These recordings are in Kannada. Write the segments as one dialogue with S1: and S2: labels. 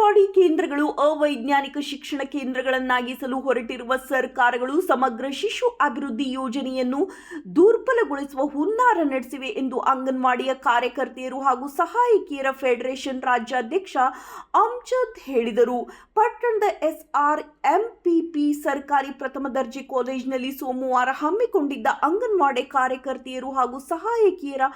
S1: ಅಂಗನವಾಡಿ ಕೇಂದ್ರಗಳು ಅವೈಜ್ಞಾನಿಕ ಶಿಕ್ಷಣ ಕೇಂದ್ರಗಳನ್ನಾಗಿಸಲು ಹೊರಟಿರುವ ಸರ್ಕಾರಗಳು ಸಮಗ್ರ ಶಿಶು ಅಭಿವೃದ್ಧಿ ಯೋಜನೆಯನ್ನು ದುರ್ಬಲಗೊಳಿಸುವ ಹುನ್ನಾರ ನಡೆಸಿವೆ ಎಂದು ಅಂಗನವಾಡಿಯ ಕಾರ್ಯಕರ್ತೆಯರು ಹಾಗೂ ಸಹಾಯಕಿಯರ ಫೆಡರೇಷನ್ ರಾಜ್ಯಾಧ್ಯಕ್ಷ ಅಮ್ಜದ್ ಹೇಳಿದರು. ಪಟ್ಟಣದ SRMPP ಸರ್ಕಾರಿ ಪ್ರಥಮ ದರ್ಜೆ ಕಾಲೇಜಿನಲ್ಲಿ ಸೋಮವಾರ ಹಮ್ಮಿಕೊಂಡಿದ್ದ ಅಂಗನವಾಡಿ ಕಾರ್ಯಕರ್ತೆಯರು ಹಾಗೂ ಸಹಾಯಕಿಯರ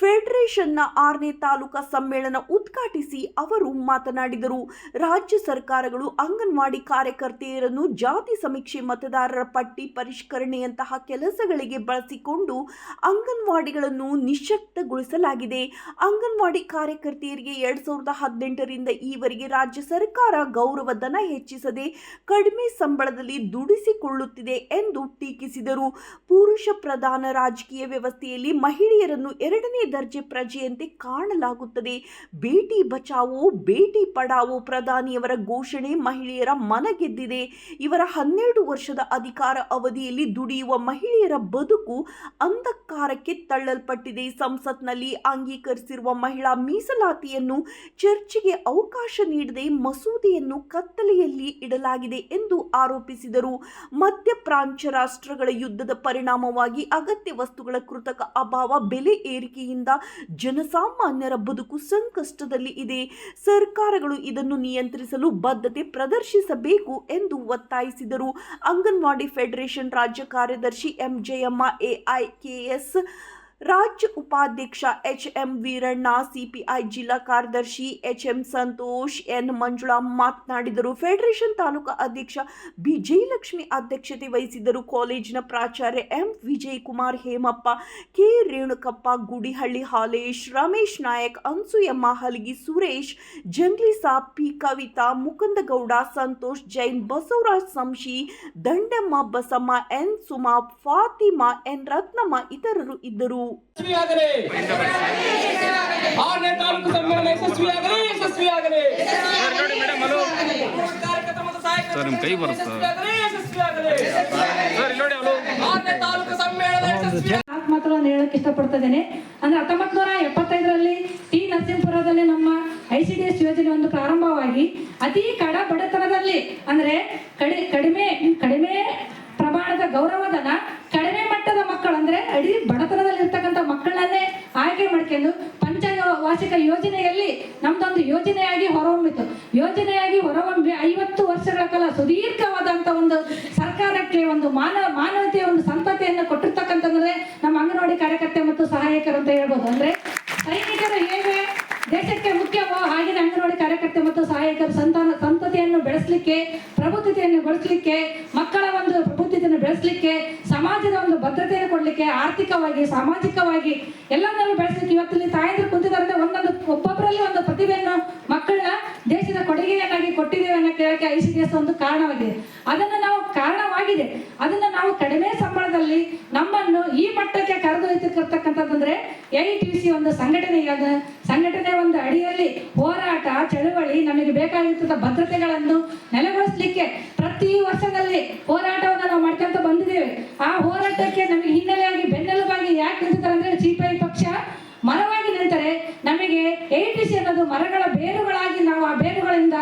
S1: ಫೆಡರೇಷನ್ನ 6ನೇ ತಾಲೂಕಾ ಸಮ್ಮೇಳನ ಉದ್ಘಾಟಿಸಿ ಅವರು ಮಾತನಾಡಿದರು. ರಾಜ್ಯ ಸರ್ಕಾರಗಳು ಅಂಗನವಾಡಿ ಕಾರ್ಯಕರ್ತೆಯರನ್ನು ಜಾತಿ ಸಮೀಕ್ಷೆ, ಮತದಾರರ ಪಟ್ಟಿ ಪರಿಷ್ಕರಣೆಯಂತಹ ಕೆಲಸಗಳಿಗೆ ಬಳಸಿಕೊಂಡು ಅಂಗನವಾಡಿಗಳನ್ನು ನಿಶ್ಶಕ್ತಗೊಳಿಸಲಾಗಿದೆ. ಅಂಗನವಾಡಿ ಕಾರ್ಯಕರ್ತೆಯರಿಗೆ 2018ರಿಂದ ಈವರೆಗೆ ರಾಜ್ಯ ಸರ್ಕಾರ ಗೌರವಧನ ಹೆಚ್ಚಿಸದೆ ಕಡಿಮೆ ಸಂಬಳದಲ್ಲಿ ದುಡಿಸಿಕೊಳ್ಳುತ್ತಿದೆ ಎಂದು ಟೀಕಿಸಿದರು. ಪುರುಷ ಪ್ರಧಾನ ರಾಜಕೀಯ ವ್ಯವಸ್ಥೆಯಲ್ಲಿ ಮಹಿಳೆಯರನ್ನು 2ನೇ ದರ್ಜೆ ಪ್ರಜೆಯಂತೆ ಕಾಣಲಾಗುತ್ತದೆ. ಬೇಟಿ ಬಚಾವೋ ಬೇಟಿ ಪಡಾವೋ ಪ್ರಧಾನಿಯವರ ಘೋಷಣೆ ಮಹಿಳೆಯರ ಮನಗೆದ್ದಿದೆ. ಇವರ 12 ವರ್ಷದ ಅಧಿಕಾರ ಅವಧಿಯಲ್ಲಿ ದುಡಿಯುವ ಮಹಿಳೆಯರ ಬದುಕು ಅಂಧಕಾರಕ್ಕೆ ತಳ್ಳಲ್ಪಟ್ಟಿದೆ. ಸಂಸತ್ನಲ್ಲಿ ಅಂಗೀಕರಿಸಿರುವ ಮಹಿಳಾ ಮೀಸಲಾತಿಯನ್ನು ಚರ್ಚೆಗೆ ಅವಕಾಶ ನೀಡದೆ ಮಸೂದೆಯನ್ನು ಕತ್ತಲೆಯಲ್ಲಿ ಇಡಲಾಗಿದೆ ಎಂದು ಆರೋಪಿಸಿದರು. ಮಧ್ಯಪ್ರಾಚ್ಯ ರಾಷ್ಟ್ರಗಳ ಯುದ್ಧದ ಪರಿಣಾಮವಾಗಿ ಅಗತ್ಯ ವಸ್ತುಗಳ ಕೃತಕ ಅಭಾವ, ಬೆಲೆ ಏರಿಕೆಯಿಂದ ಜನಸಾಮಾನ್ಯರ ಬದುಕು ಸಂಕಷ್ಟದಲ್ಲಿ ಇದೆ. ಸರ್ಕಾರಗಳು ಇದನ್ನು ನಿಯಂತ್ರಿಸಲು ಬದ್ಧತೆ ಪ್ರದರ್ಶಿಸಬೇಕು ಎಂದು ಒತ್ತಾಯಿಸಿದರು. ಅಂಗನವಾಡಿ ಫೆಡರೇಷನ್ ರಾಜ್ಯ ಕಾರ್ಯದರ್ಶಿ ಎಂ ಜಯಮ್ಮ, AIKS ರಾಜ್ಯ ಉಪಾಧ್ಯಕ್ಷ HM ವೀರಣ್ಣ, CPI ಜಿಲ್ಲಾ ಕಾರ್ಯದರ್ಶಿ HM ಸಂತೋಷ್, N ಮಂಜುಳಾ ಮಾತನಾಡಿದರು. ಫೆಡರೇಷನ್ ತಾಲೂಕಾ ಅಧ್ಯಕ್ಷ B ಜಯಲಕ್ಷ್ಮಿ ಅಧ್ಯಕ್ಷತೆ ವಹಿಸಿದ್ದರು. ಕಾಲೇಜಿನ ಪ್ರಾಚಾರ್ಯ M ವಿಜಯಕುಮಾರ್, ಹೇಮಪ್ಪ, K ರೇಣುಕಪ್ಪ, ಗುಡಿಹಳ್ಳಿ ಹಾಲೇಶ್, ರಮೇಶ್ ನಾಯಕ್, ಅನ್ಸೂಯಮ್ಮ ಹಲಗಿ, Suresh ಜಂಗ್ಲಿಸಾಬ್, P Kavita, ಮುಕುಂದಗೌಡ, Santosh Jain, Basavaraj Sanshi, ದಂಡಮ್ಮ Basamma, N Suma, Fatima, N Ratnamma ಇತರರು ಇದ್ದರು.
S2: ಮಾತುಗಳನ್ನು ಹೇಳಕ್ಕೆ ಇಷ್ಟಪಡ್ತಿದ್ದೇನೆ. ಅಂದ್ರೆ 1975ರಲ್ಲಿ T ನರಸೀಪುರದಲ್ಲಿ ನಮ್ಮ ICDS ಯೋಜನೆ ಒಂದು ಪ್ರಾರಂಭವಾಗಿ ಅತಿ ಕಡ ಬಡತನದಲ್ಲಿ ಅಂದ್ರೆ ಕಡಿಮೆ ಪ್ರಮಾಣದ ಗೌರವಧನ, ಕಡಿಮೆ ಮಟ್ಟದ ಮಕ್ಕಳು ಅಂದ್ರೆ ಅಡಿ ಬಡತನದಲ್ಲಿ ಇರ್ತಕ್ಕಂಥ ಮಕ್ಕಳನ್ನೇ ಆಯ್ಕೆ ಮಾಡ್ಕೊಂಡು ಪಂಚವಾರ್ಷಿಕ ಯೋಜನೆಯಲ್ಲಿ ನಮ್ದೊಂದು ಯೋಜನೆಯಾಗಿ ಹೊರಹೊಮ್ಮಿತು. 50 ವರ್ಷಗಳ ಕಾಲ ಸುದೀರ್ಘವಾದಂತ ಒಂದು ಸರ್ಕಾರಕ್ಕೆ ಒಂದು ಮಾನವತೆಯ ಒಂದು ಸಂತತಿಯನ್ನು ಕೊಟ್ಟಿರ್ತಕ್ಕಂಥದ್ರೆ ನಮ್ಮ ಅಂಗನವಾಡಿ ಕಾರ್ಯಕರ್ತೆ ಮತ್ತು ಸಹಾಯಕರು ಅಂತ ಹೇಳ್ಬೋದು. ಅಂದ್ರೆ ಸೈನಿಕರು ಹೇಗೆ ದೇಶಕ್ಕೆ ಮುಖ್ಯವೋ ಹಾಗೆ ಅಂಗನವಾಡಿ ಕಾರ್ಯಕರ್ತೆ ಮತ್ತು ಸಹಾಯಕರು ಸಂತತಿಯನ್ನು ಬೆಳೆಸಲಿಕ್ಕೆ, ಪ್ರಬುದ್ಧತೆಯನ್ನು ಗೊಳಿಸಲಿಕ್ಕೆ, ಮಕ್ಕಳ ಒಂದು ಪ್ರಬುದ್ಧತೆಯನ್ನು ಬೆಳೆಸಲಿಕ್ಕೆ, ಸಮಾಜದ ಒಂದು ಭದ್ರತೆಯನ್ನು ಕೊಡಲಿಕ್ಕೆ, ಆರ್ಥಿಕವಾಗಿ ಸಾಮಾಜಿಕವಾಗಿ ಎಲ್ಲನಲ್ಲೂ ಬೆಳೆಸಲಿಕ್ಕೆ ಇವತ್ತಿಲ್ಲಿ ತಾಯಂದ್ರು ಕುಂತಿದ್ದಾರೆ. ಒಬ್ಬೊಬ್ಬರಲ್ಲಿ ಒಂದು ಪ್ರತಿಭೆಯನ್ನು ಮಕ್ಕಳನ್ನ ದೇಶದ ಕೊಡುಗೆಯನ್ನಾಗಿ ಕೊಟ್ಟಿದ್ದೇವೆ ಅನ್ನೋ ಕೇಳಕ್ಕೆ ICDS ಒಂದು ಕಾರಣವಾಗಿದೆ. ಅದನ್ನ ನಾವು ಕಡಿಮೆ ಸಂಬಳದಲ್ಲಿ ನಮ್ಮನ್ನು ಈ ಮಟ್ಟಕ್ಕೆ ಕರೆದೊಯ್ತಿರ್ತಕ್ಕಂಥದ್ದಂದ್ರೆ AITC ಒಂದು ಸಂಘಟನೆ ಒಂದು ಅಡಿಯಲ್ಲಿ ಹೋರಾಟ, ಚಳುವಳಿ, ನಮಗೆ ಬೇಕಾಗಿರ್ತದ ಭದ್ರತೆಗಳನ್ನು ನೆಲೆಗೊಳಿಸಲಿಕ್ಕೆ ಪ್ರತಿ ವರ್ಷದಲ್ಲಿ ಹೋರಾಟವನ್ನು ನಾವು ಮಾಡ್ಕೊಂತ ಬಂದಿದ್ದೇವೆ. ಆ ಹೋರಾಟಕ್ಕೆ ನಮಗೆ ಹಿನ್ನೆಲೆಯಾಗಿ ಬೆನ್ನೆಲುಬಾಗಿ ಯಾಕೆ ನಿಂತಿದ್ದಾರೆ ಅಂದ್ರೆ CPI ಪಕ್ಷ ಮರವಾಗಿ ನಿಂತರೆ ನಮಗೆ AITC ಅನ್ನೋದು ಮರಗಳ ಬೇರುಗಳಾಗಿ ನಾವು ಆ ಬೇರುಗಳಿಂದ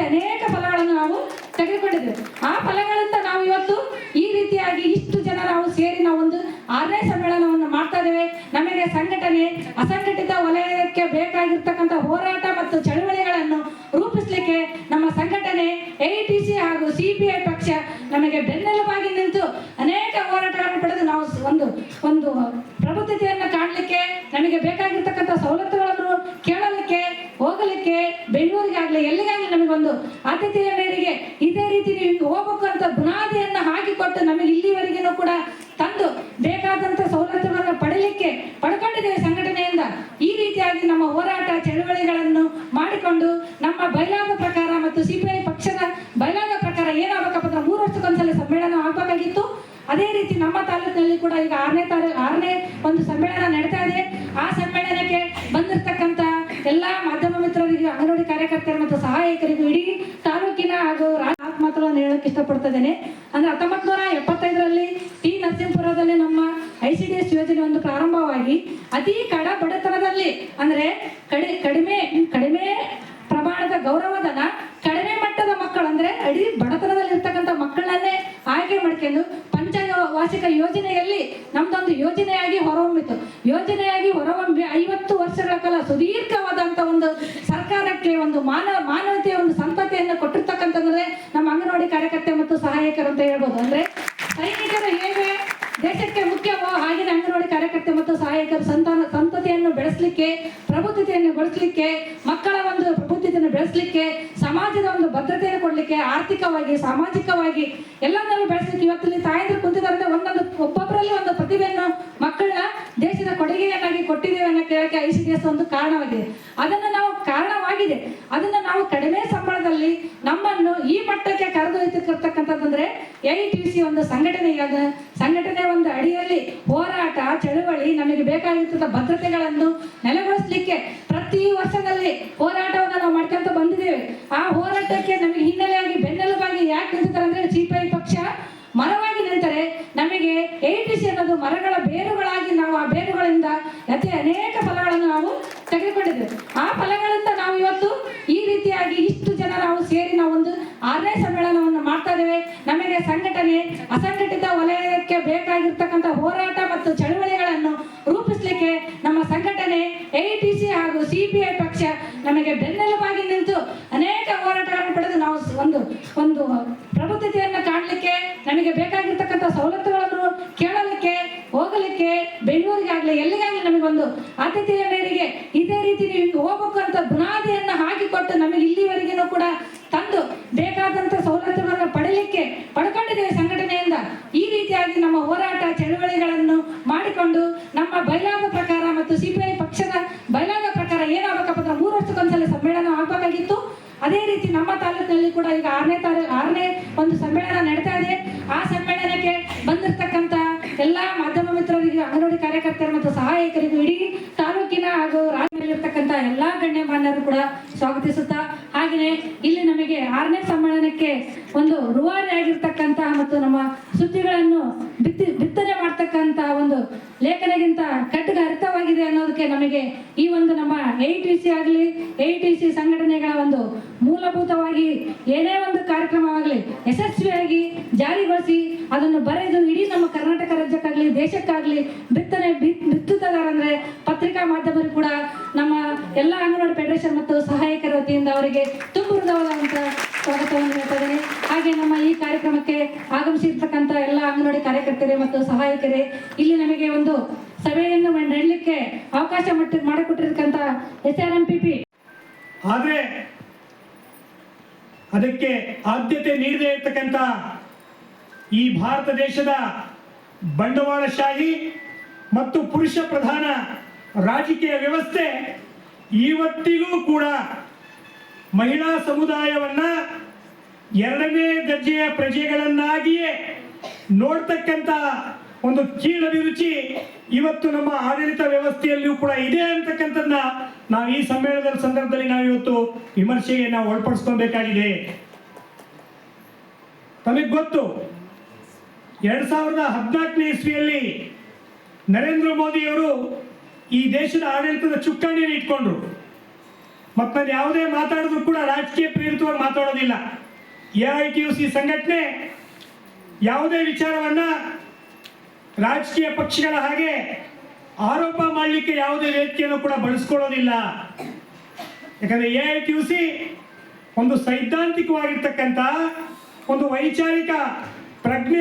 S2: ಅನೇಕ ಫಲಗಳನ್ನು ನಾವು ತೆಗೆದುಕೊಂಡಿದ್ದೇವೆ. ಆ ಫಲಗಳಿಂದ ನಾವು ಇವತ್ತು ಈ ರೀತಿಯಾಗಿ ಇಷ್ಟು ಜನ ನಾವು ಸೇರಿ ನಾವು ಒಂದು 6ನೇ ಸಮ್ಮೇಳನವನ್ನು ಮಾಡ್ತಾ ಇದ್ದೇವೆ. ನಮಗೆ ಸಂಘಟನೆ, ಅಸಂಘಟಿತ ವಲಯಕ್ಕೆ ಬೇಕಾಗಿರ್ತಕ್ಕಂಥ ಹೋರಾಟ ಮತ್ತು ಚಳುವಳಿಗಳನ್ನು ರೂಪಿಸಲಿಕ್ಕೆ ನಮ್ಮ ಸಂಘಟನೆ AITC ಹಾಗೂ CPI ಪಕ್ಷ ನಮಗೆ ಬೆನ್ನೆಲುಬಾಗಿ ನಿಂತು ಅನೇಕ ಹೋರಾಟಗಳನ್ನು ಪಡೆದು ನಾವು ಒಂದು ಪ್ರಬುದ್ಧತೆಯನ್ನು ಕಾಣಲಿಕ್ಕೆ, ನಮಗೆ ಬೇಕಾಗಿರ್ತಕ್ಕಂಥ ಸವಲತ್ತುಗಳನ್ನು ಕೇಳಲಿಕ್ಕೆ, ಹೋಗಲಿಕ್ಕೆ, ಬೆಂಗಳೂರಿಗಾಗ್ಲಿ ಎಲ್ಲಿಗಾಗ್ಲಿ ನಮಗೊಂದು ಆದ್ಯತೆಯ ಮೇರೆಗೆ ಇದೇ ರೀತಿ ನೀವು ಹೋಗ್ಬೇಕು ಅಂತ ಬುನಾದಿಯನ್ನು ಹಾಕಿಕೊಟ್ಟು ನಮಗೆ ಇಲ್ಲಿವರೆಗೂ ಕೂಡ ತಂದು ಬೇಕಾದಂತ ಸವಲತ್ತುಗಳನ್ನು ಪಡ್ಕೊಂಡಿದ್ದೇವೆ ಸಂಘಟನೆಯಿಂದ. ಈ ರೀತಿಯಾಗಿ ನಮ್ಮ ಹೋರಾಟ ಚಳುವಳಿಗಳನ್ನು ಮಾಡಿಕೊಂಡು ನಮ್ಮ ಬಯಲಾದ ಪ್ರಕಾರ ಮತ್ತು CPI ಪಕ್ಷದ ಬಯಲಾದ ಪ್ರಕಾರ ಏನಾಗಬೇಕಪ್ಪ ಅಂದ್ರೆ 3 ವರ್ಷಕ್ಕೊಂದ್ಸಲ ಸಮ್ಮೇಳನ ಆಗಬೇಕಾಗಿತ್ತು. ಅದೇ ರೀತಿ ನಮ್ಮ ತಾಲೂಕಿನಲ್ಲಿ ಕೂಡ ಈಗ 6ನೇ ಒಂದು ಸಮ್ಮೇಳನ ನಡೀತಾ ಇದೆ. ಆ ಸಮ್ಮೇಳನಕ್ಕೆ ಬಂದಿರತಕ್ಕಂತ ಎಲ್ಲಾ ಮಾಧ್ಯಮ ಮಿತ್ರರಿಗೂ, ಅಂಗನವಾಡಿ ಕಾರ್ಯಕರ್ತರು ಮತ್ತು ಸಹಾಯಕರಿಗೂ, ಇಡೀ ತಾಲೂಕಿನ ಹಾಗೂ ಮಾತುಗಳನ್ನು ಹೇಳಕ್ಕೆ ಇಷ್ಟಪಡ್ತಿದ್ದೇನೆ. ಅಂದ್ರೆ 1975ರಲ್ಲಿ T ನರಸೀಪುರದಲ್ಲಿ ನಮ್ಮ ICDS ಯೋಜನೆ ಒಂದು ಪ್ರಾರಂಭವಾಗಿ ಅತಿ ಕಡ ಬಡತನದಲ್ಲಿ ಅಂದ್ರೆ ಕಡಿಮೆ ಪ್ರಮಾಣದ ಗೌರವಧನ, ಮಾರ್ಗದರ್ಶಕ ಯೋಜನೆಯಲ್ಲಿ ನಮ್ದೊಂದು ಯೋಜನೆಯಾಗಿ ಹೊರಹೊಮ್ಮಿತು. ಯೋಜನೆಯಾಗಿ ಹೊರಹೊಮ್ಮಿ 50 ವರ್ಷಗಳ ಕಾಲ ಸುದೀರ್ಘವಾದಂಥ ಒಂದು ಸರ್ಕಾರಕ್ಕೆ ಒಂದು ಮಾನವತೆಯ ಒಂದು ಸಂತತಿಯನ್ನು ಕೊಟ್ಟಿರ್ತಕ್ಕಂಥದ್ದೇ ನಮ್ಮ ಅಂಗನವಾಡಿ ಕಾರ್ಯಕರ್ತೆ ಮತ್ತು ಸಹಾಯಕರು ಅಂತ ಹೇಳ್ಬೋದು. ಅಂದ್ರೆ ಸೈನಿಕರು ಹೇಗೆ ದೇಶಕ್ಕೆ ಮುಖ್ಯವೋ ಹಾಗೆ ಅಂಗನವಾಡಿ ಕಾರ್ಯಕರ್ತೆ ಮತ್ತು ಸಹಾಯಕರು ಸಂತತಿಯನ್ನು ಬೆಳೆಸಲಿಕ್ಕೆ, ಪ್ರಬುದ್ಧತೆಯನ್ನು ಬೆಳೆಸಲಿಕ್ಕೆ, ಮಕ್ಕಳ ಒಂದು ಪ್ರಬುದ್ಧತೆಯನ್ನು ಬೆಳೆಸಲಿಕ್ಕೆ, ಸಮಾಜದ ಒಂದು ಭದ್ರತೆಯನ್ನು ಕೊಡಲಿಕ್ಕೆ, ಆರ್ಥಿಕವಾಗಿ ಸಾಮಾಜಿಕವಾಗಿ ಎಲ್ಲನಲ್ಲೂ ಬೆಳೆಸಲಿಕ್ಕೆ ಇವತ್ತಿಲ್ಲಿ ತಾಯಂದಿರು ಕುಂತಿದ್ದಾರೆ. ಒಬ್ಬೊಬ್ಬರಲ್ಲಿ ಒಂದು ಪ್ರತಿಭೆಯನ್ನು ಮಕ್ಕಳ ದೇಶದ ಕೊಡುಗೆಯನ್ನಾಗಿ ಕೊಟ್ಟಿದ್ದೇವೆ ಅನ್ನೋ ಕೇಳಕ್ಕೆ ICDS ಒಂದು ಕಾರಣವಾಗಿದೆ. ಅದನ್ನು ನಾವು ಕಡಿಮೆ ಸಂಬಳದಲ್ಲಿ ನಮ್ಮನ್ನು ಈ ಮಟ್ಟಕ್ಕೆ ಕರೆದೊಯ್ತಿರ್ತಕ್ಕಂಥದ್ದಂದ್ರೆ AITUC ಒಂದು ಸಂಘಟನೆ ಒಂದು ಅಡಿಯಲ್ಲಿ ಹೋರಾಟ, ಚಳುವಳಿ, ನಮಗೆ ಬೇಕಾಗಿದ್ದ ಭದ್ರತೆಗಳನ್ನು ನೆಲೆಗೊಳಿಸಲಿಕ್ಕೆ ಪ್ರತಿ ವರ್ಷದಲ್ಲಿ ಹೋರಾಟವನ್ನು ನಾವು ಮಾಡ್ಕೊಂತ ಬಂದಿದ್ದೇವೆ. ಆ ಹೋರಾಟಕ್ಕೆ ನಮಗೆ ಹಿನ್ನೆಲೆಯಾಗಿ ಬೆನ್ನೆಲುಬಾಗಿ ಯಾಕೆ ನಿಂತಿದ್ದಾರೆ ಅಂದ್ರೆ CPI ಪಕ್ಷ ಮರವಾಗಿ ನಿಂತರೆ ನಮಗೆ AITUC ಅನ್ನೋದು ಮರಗಳ ಬೇರುಗಳಾಗಿ ನಾವು ಆ ಬೇರುಗಳಿಂದ ಅನೇಕ ಫಲಗಳನ್ನು ನಾವು ತೆಗೆದುಕೊಂಡಿದ್ದೇವೆ. ಆ ಫಲಗಳಿಂದ ನಾವು ಇವತ್ತು ಈ ರೀತಿಯಾಗಿ ಇಷ್ಟು ಜನ ನಾವು ಸೇರಿ ನಾವು ಒಂದು 6ನೇ ಸಮ್ಮೇಳನವನ್ನು ಮಾಡ್ತಾ ಇದ್ದೇವೆ. ನಮಗೆ ಸಂಘಟನೆ, ಅಸಂಘಟಿತ ವಲಯಕ್ಕೆ ಬೇಕಾಗಿರ್ತಕ್ಕಂಥ ಹೋರಾಟ ಮತ್ತು ಚಳುವಳಿಗಳನ್ನು ರೂಪಿಸಲಿಕ್ಕೆ ನಮ್ಮ ಸಂಘಟನೆ AITUC ಹಾಗೂ CPI ಪಕ್ಷ ನಮಗೆ ಬೆನ್ನೆಲುಬಾಗಿ ನಿಂತು ಅನೇಕ ಹೋರಾಟಗಳನ್ನು ಪಡೆದು ನಾವು ಒಂದು ಪ್ರಬುದ್ಧತೆಯನ್ನು ಕಾಣಲಿಕ್ಕೆ, ನಮಗೆ ಬೇಕಾಗಿರ್ತಕ್ಕಂಥ ಸವಲತ್ತುಗಳನ್ನು ಕೇಳಲಿಕ್ಕೆ, ಹೋಗಲಿಕ್ಕೆ, ಬೆಂಗಳೂರಿಗಾಗಲಿ ಎಲ್ಲಿಗಾಗಲಿ ನಮಗೊಂದು ಆದ್ಯತೆಯ ಮೇರೆಗೆ ಇದೇ ರೀತಿ ನೀವು ಹೋಗ್ಬೇಕು ಅಂತ ಬುನಾದಿಯನ್ನು ಹಾಕಿಕೊಟ್ಟು ನಮಗೆ ಇಲ್ಲಿವರೆಗೂ ಕೂಡ ತಂದು ಬೇಕಾದಂಥ ಸವಲತ್ತುಗಳನ್ನು ಪಡ್ಕೊಂಡಿದ್ದೇವೆ ಸಂಘಟನೆಯಿಂದ. ಈ ರೀತಿಯಾಗಿ ನಮ್ಮ ಹೋರಾಟ ಚಳುವಳಿಗಳನ್ನು ಮಾಡಿಕೊಂಡು ನಮ್ಮ ಬಯಲಾದ ಪ್ರಕಾರ ಮತ್ತು CPI ಪಕ್ಷದ ಬಯಲಾದ ಪ್ರಕಾರ ಏನಾಗಬೇಕಪ್ಪ ಅಂದ್ರೆ 3 ವರ್ಷಕ್ಕೊಂದ್ಸಲ ಸಮ್ಮೇಳನ ಆಗಬೇಕಾಗಿತ್ತು. ಅದೇ ರೀತಿ ನಮ್ಮ ತಾಲೂಕಿನಲ್ಲಿ ಕೂಡ ಈಗ 6ನೇ ಒಂದು ಸಮ್ಮೇಳನ ನಡೀತಾ ಇದೆ. ಆ ಸಮ್ಮೇಳನಕ್ಕೆ ಬಂದಿರತಕ್ಕಂಥ ಎಲ್ಲ ಮಾಧ್ಯಮ ಮಿತ್ರರಿಗೆ, ಅಂಗನವಾಡಿ ಕಾರ್ಯಕರ್ತರು ಮತ್ತು ಸಹಾಯಕರಿಗೂ, ಇಡೀ ತಾಲೂಕಿನ ಹಾಗೂ ರಾಜ್ಯದಲ್ಲಿರ್ತಕ್ಕಂಥ ಎಲ್ಲಾ ಗಣ್ಯಮಾನ್ಯರು ಕೂಡ ಸ್ವಾಗತಿಸುತ್ತಾ, ಹಾಗೆಯೇ ಇಲ್ಲಿ ನಮಗೆ 6ನೇ ಸಮ್ಮೇಳನಕ್ಕೆ ಒಂದು ರೂವಾರಿಯಾಗಿರ್ತಕ್ಕಂಥ ಮತ್ತು ನಮ್ಮ ಸುದ್ದಿಗಳನ್ನು ಬಿತ್ತನೆ ಮಾಡ್ತಕ್ಕಂಥ ಒಂದು ಲೇಖನಗಿಂತ ಖಡ್ಗ ಅರ್ಥವಾಗಿದೆ ಅನ್ನೋದಕ್ಕೆ ನಮಗೆ ಈ ಒಂದು ನಮ್ಮ AITUC ಆಗಲಿ, AITUC ಸಂಘಟನೆಗಳ ಒಂದು ಮೂಲಭೂತವಾಗಿ ಏನೇ ಒಂದು ಕಾರ್ಯಕ್ರಮವಾಗಲಿ ಯಶಸ್ವಿಯಾಗಿ ಜಾರಿಗೊಳಿಸಿ ಅದನ್ನು ಬರೆದು ಇಡೀ ನಮ್ಮ ಕರ್ನಾಟಕ ರಾಜ್ಯಕ್ಕಾಗಲಿ ದೇಶಕ್ಕಾಗಲಿ ಬಿತ್ತುತ್ತಿದ್ದಾರೆ ಅಂದ್ರೆ ಪತ್ರಿಕಾ ಮಾಧ್ಯಮರು ಕೂಡ ನಮ್ಮ ಎಲ್ಲ ಅಂಗನವಾಡಿ ಫೆಡರೇಷನ್ ಮತ್ತು ಸಹಾಯಕರ ವತಿಯಿಂದ ಅವರಿಗೆ ತುಂಬ ಹೃದಯವಾದಂಥ ಸ್ವಾಗತವನ್ನು ಹೇಳ್ತಾ ಇದ್ದೇನೆ. ಹಾಗೆ ನಮ್ಮ ಈ ಕಾರ್ಯಕ್ರಮಕ್ಕೆ ಆಗಮಿಸಿರ್ತಕ್ಕಂಥ ಎಲ್ಲ ಅಂಗನವಾಡಿ ಕಾರ್ಯಕರ್ತರೇ ಮತ್ತು ಸಹಾಯಕರೇ, ಇಲ್ಲಿ ನಮಗೆ ಒಂದು ಸಭೆಯನ್ನು ನಡೆಯಲಿಕ್ಕೆ ಅವಕಾಶ ಮಾಡಿಕೊಟ್ಟಿರ್ತಕ್ಕಂಥ SRMPP
S3: ಆದರೆ ಅದಕ್ಕೆ ಆದ್ಯತೆ ನೀಡದೇ ಇರತಕ್ಕಂಥ ಈ ಭಾರತ ದೇಶದ ಬಂಡವಾಳಶಾಹಿ ಮತ್ತು ಪುರುಷ ಪ್ರಧಾನ ರಾಜಕೀಯ ವ್ಯವಸ್ಥೆ ಇವತ್ತಿಗೂ ಕೂಡ ಮಹಿಳಾ ಸಮುದಾಯವನ್ನ 2ನೇ ದರ್ಜೆಯ ಪ್ರಜೆಗಳನ್ನಾಗಿಯೇ ನೋಡ್ತಕ್ಕಂಥ ಒಂದು ಕೀಳಭಿರುಚಿ ಇವತ್ತು ನಮ್ಮ ಆಡಳಿತ ವ್ಯವಸ್ಥೆಯಲ್ಲಿಯೂ ಕೂಡ ಇದೆ ಅಂತಕ್ಕಂಥದ್ದನ್ನ ನಾವು ಈ ಸಮ್ಮೇಳನದ ಸಂದರ್ಭದಲ್ಲಿ ನಾವು ಇವತ್ತು ವಿಮರ್ಶೆಗೆ ನಾವು ಒಳಪಡಿಸ್ಕೊಬೇಕಾಗಿದೆ. ತಮಗೆ ಗೊತ್ತು, 2014ನೇ ಇಸ್ವಿಯಲ್ಲಿ ನರೇಂದ್ರ ಮೋದಿಯವರು ಈ ದೇಶದ ಆಡಳಿತದ ಚುಕ್ಕಾಣಿಯನ್ನು ಇಟ್ಕೊಂಡ್ರು. ಮತ್ತು ನಾನು ಯಾವುದೇ ಮಾತಾಡಿದ್ರು ಕೂಡ ರಾಜಕೀಯ ಪ್ರೇರಿತವಾಗಿ ಮಾತಾಡೋದಿಲ್ಲ. AITUC ಸಂಘಟನೆ ಯಾವುದೇ ವಿಚಾರವನ್ನ ರಾಜಕೀಯ ಪಕ್ಷಗಳ ಹಾಗೆ ಆರೋಪ ಮಾಡಲಿಕ್ಕೆ ಯಾವುದೇ ವೇದಿಕೆಯನ್ನು ಕೂಡ ಬಳಸ್ಕೊಳ್ಳೋದಿಲ್ಲ. ಯಾಕಂದ್ರೆ AITUC ಒಂದು ಸೈದ್ಧಾಂತಿಕವಾಗಿರ್ತಕ್ಕಂಥ ಒಂದು ವೈಚಾರಿಕ ಪ್ರಜ್ಞೆ